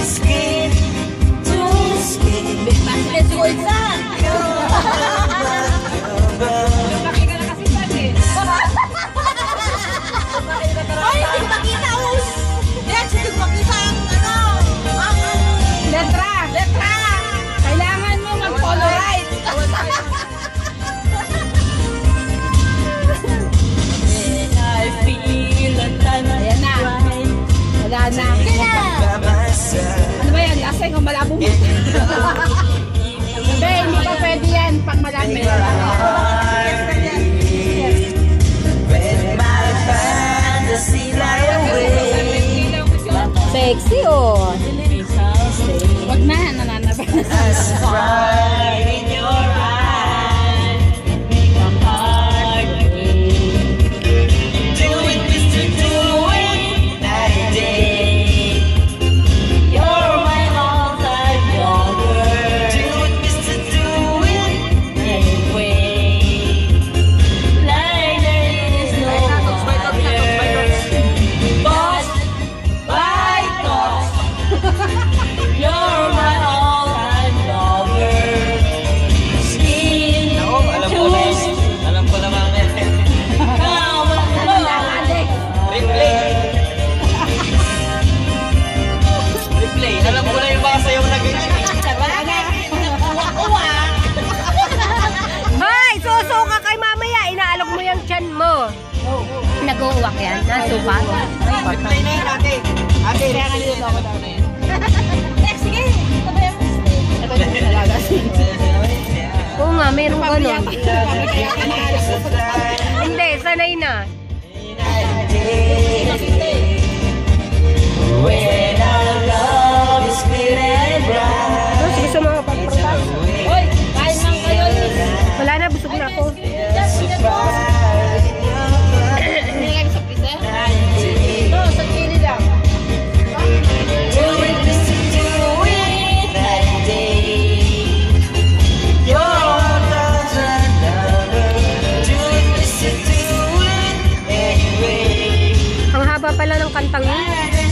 skin to skin. Let's go inside. Lumaki ka na kasi saan eh. Ay, hindi makita oh. Yan, hindi makita ang ano. Letra. Letra. Kailangan mo mag-polarize. I feel ayan na. Wala na. Ano ba yan? Lasay kung malabo mo. Hindi, hindi pa pwede yan pang malami. Sexy oh. Wag na, nananaba. Nag-uwak yan? Nasuka? Replay na yun, ate. Ate, Kaya nga nilito ako daw na yun. Sige! Ito yung talaga. Oo nga, mayroong gano'n. Kaya ka naalas. Hindi, sanay na. when our love is clear and bright. Tapos gusto mga pagpagpag. Hoy, kain lang kayo. Wala na, busog na ako. Hindi lang sa freezer? Ito, sa chili lang. Ang haba pala ng kantang yun.